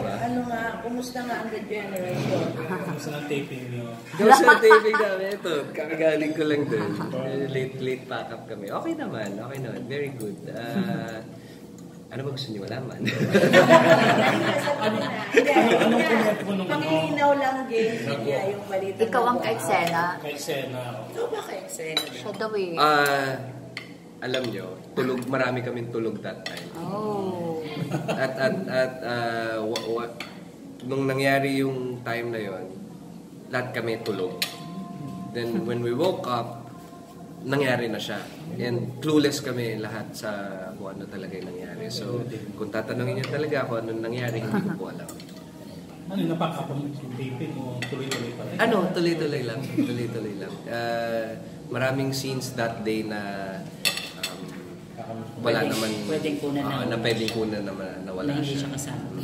Ano nga, kumusta nga ang The Generation? Kumusta ang taping nyo? Kumusta ang taping namin? Ito, kakagaling ko lang dun. Late pack up kami. Okay naman. Very good. Ano ba gusto nyo malaman? Pangilinaw lang, James. Yung balita. Ikaw ang ka-eksena. Ka-eksena. Ikaw ba ka-eksena? Siya daw eh. Alam nyo, marami kaming tulog that time. Oh. Nung nangyari yung time na yon, lahat kami tulog. Then when we woke up, nangyari na siya. And clueless kami lahat sa kung ano talaga yung nangyari. So, kung tatanungin niyo talaga kung ano nangyari, hindi ko po alam. Ano yung napack up yung taping o tuloy-tuloy pa rin? Tuloy-tuloy lang. Maraming scenes that day na wala naman pwedeng kunan naman na wala hindi siya kasama.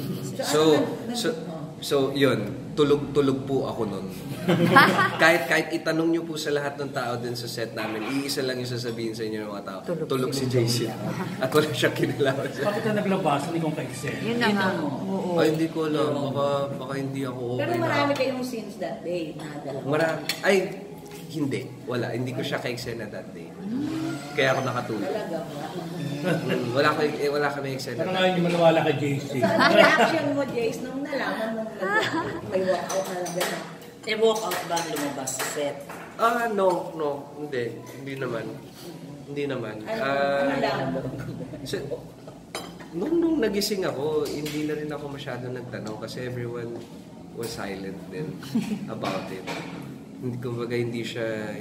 So yun, tulog po ako nun. kahit itanong niyo po sa lahat ng tao din sa set namin, iisa lang yung sasabihin sa inyo ng mga tao, tulog si JC. At wala siya kinalaman. Bakit na naglabasan ikong ka-eksena? Yun na nga. Ay, hindi ko alam. Baka hindi ako okay. Pero marami kayong scenes that day na dalawa. Hindi. Wala. Hindi ko siya ka-eksena that day. Kaya ako nakatulog. Talaga ba? Wala kami eksena. Pero nga hindi maniwala kay JC. Saan ang reaction mo, Jace, nung nalaman mong may walkout na lang gano'n? Walkout ba ang lumabas sa set? No. Hindi naman. Ano lang? Nung nagising ako, hindi na rin ako masyado nagtanong kasi everyone was silent din about it. Kumbaga hindi siya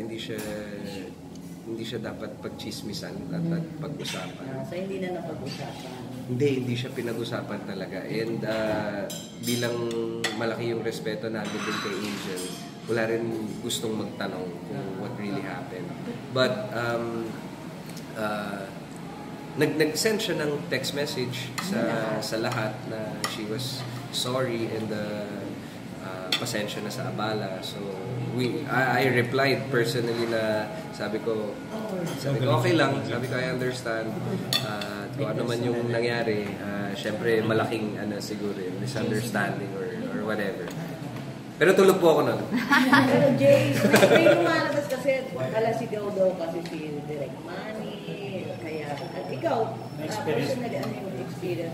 dapat pagchismisan at pag-usapan. So hindi na napag-usapan? Hindi siya pinag-usapan talaga. And bilang malaki yung respeto natin din kay Angel, wala rin gustong magtanong kung what really happened. But nag-send siya ng text message sa lahat na she was sorry and pasensya na sa abala. So I replied personally na sabi ko okay lang, sabi ko I understand. Kung ano man yung nangyari, syempre malaking siguro yung misunderstanding or whatever. Pero tulog po ako nun. Pero Jay, may lumalabas kasi kalasigaw daw kasi si Direk Manny. Kaya, at ikaw, personally, ano yung experience?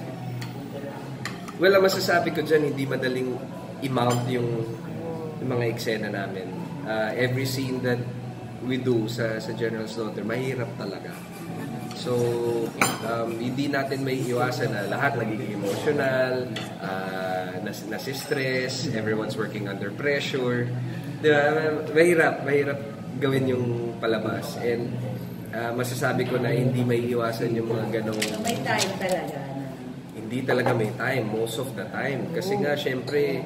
Well, ang masasabi ko dyan, hindi madaling i-mount yung mga eksena namin. Every scene that we do sa General Slaughter, mahirap talaga. So, hindi natin may iwasan na lahat nagiging emotional, nasi-stress, everyone's working under pressure. Diba? Mahirap gawin yung palabas. And masasabi ko na hindi may iwasan yung mga ganong... May time talaga. Hindi talaga may time, most of the time. Kasi nga, syempre,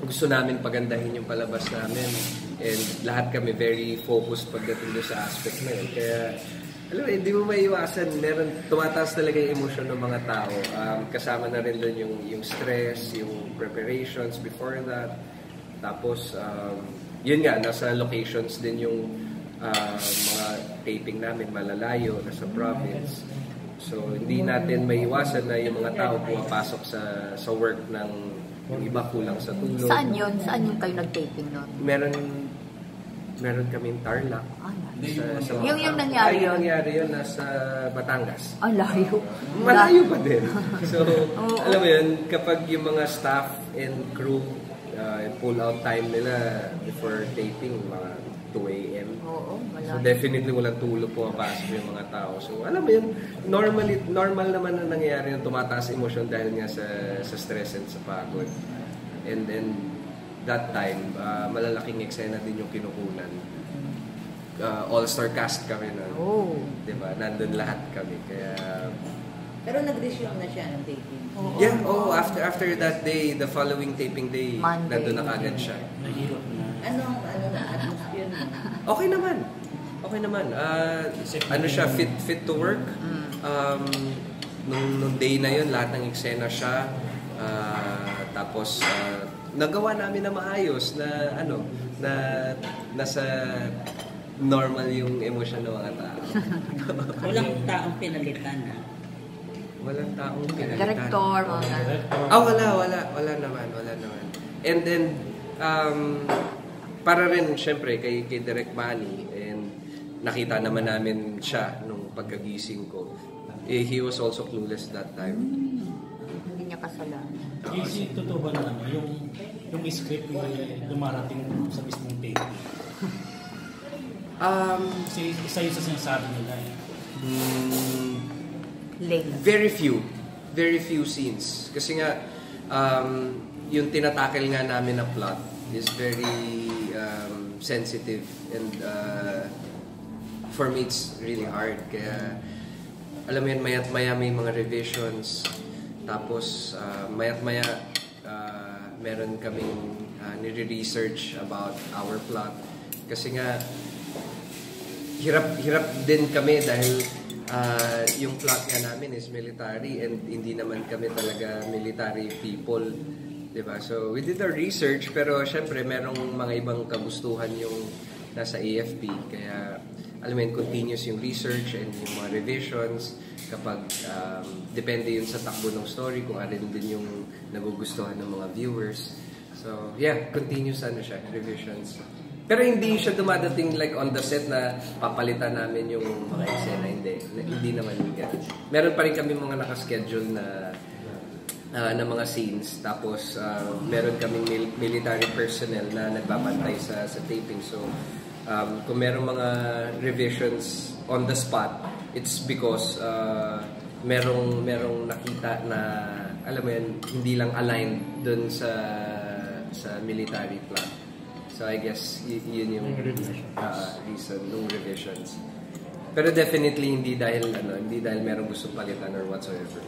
gusto namin pagandahin yung palabas namin. And lahat kami very focused pagdating doon sa aspect na yun. Kaya, alam mo, hindi mo maiwasan. Tumataas talaga yung emosyon ng mga tao. Kasama na rin doon yung stress, yung preparations before that. Tapos, yun nga, nasa locations din yung mga taping namin, malalayo, nasa province. So, hindi natin maiwasan na yung mga tao pumapasok sa work ng yung iba kulang sa tulog. Saan yun? Saan yung kayo nag-taping nun? Meron kaming Tarlac. Yung nangyari yun? Yung nangyari yun nasa Batangas. Layo. Malayo pa din. So, alam mo yun, kapag yung mga staff and crew pull out time nila before taping, mga 2 a.m. So definitely walang tulog pumapasok yung mga tao. So alam mo yun, normal naman na nangyayari yung tumataas emosyon dahil nga sa stress and sa pagod. And then that time, malalaking eksena din yung kinukunan. All-star cast kami na. Diba? Nandun lahat kami. Kaya... Pero nag-resume na siya ng taping. Yeah, after that day, the following taping day, nandun na kagad siya. Nahirap na. Ano na atmosphere mo? Okay naman. Ano siya, fit to work. Nung day na yun, lahat ng eksena siya. Tapos, nagawa namin na maayos na nasa normal yung emosyon ng mga tao. Walang taong pinalitan. Walang taong pinalitan. Director, mga ganun. Wala naman. And then, para rin, syempre, kay Direk Manny, and nakita naman namin siya nung pagkagising ko. He was also clueless that time. Hindi niya kasalanan. Kasi totoo ba na yung script dumarating sa mismong tape? Kasi isa yun sa sinasabi nila eh. Late. Very few scenes. Kasi nga, yung tinatakil nga namin na plot is very sensitive, and for me it's really hard. Kaya alam mo yun, mayat maya may mga revisions, tapos mayat maya meron kaming nire-research about our plot. Kasi nga hirap din kami dahil yung plot nga namin is military, and hindi naman kami talaga military people, diba? So we did our research, pero syempre merong mga ibang kagustuhan yung nasa AFP, kaya alam mo yun, continuous yung research and yung mga revisions kapag depende yun sa takbo ng story, kung alin din yung nagugustuhan ng mga viewers. So yeah, continuous siya, revisions. Pero hindi siya dumadating like on the set na papalitan namin yung mga eksena. Hindi naman ganun. Meron pa rin kami mga nakaschedule na mga scenes. Tapos meron kaming military personnel na nagbabantay sa taping. So kung meron mga revisions on the spot, it's because merong nakita na alam mo yun, hindi lang aligned dun sa military plot. So I guess yun yung reason ng revisions. Pero definitely hindi dahil merong gustong palitan or whatsoever.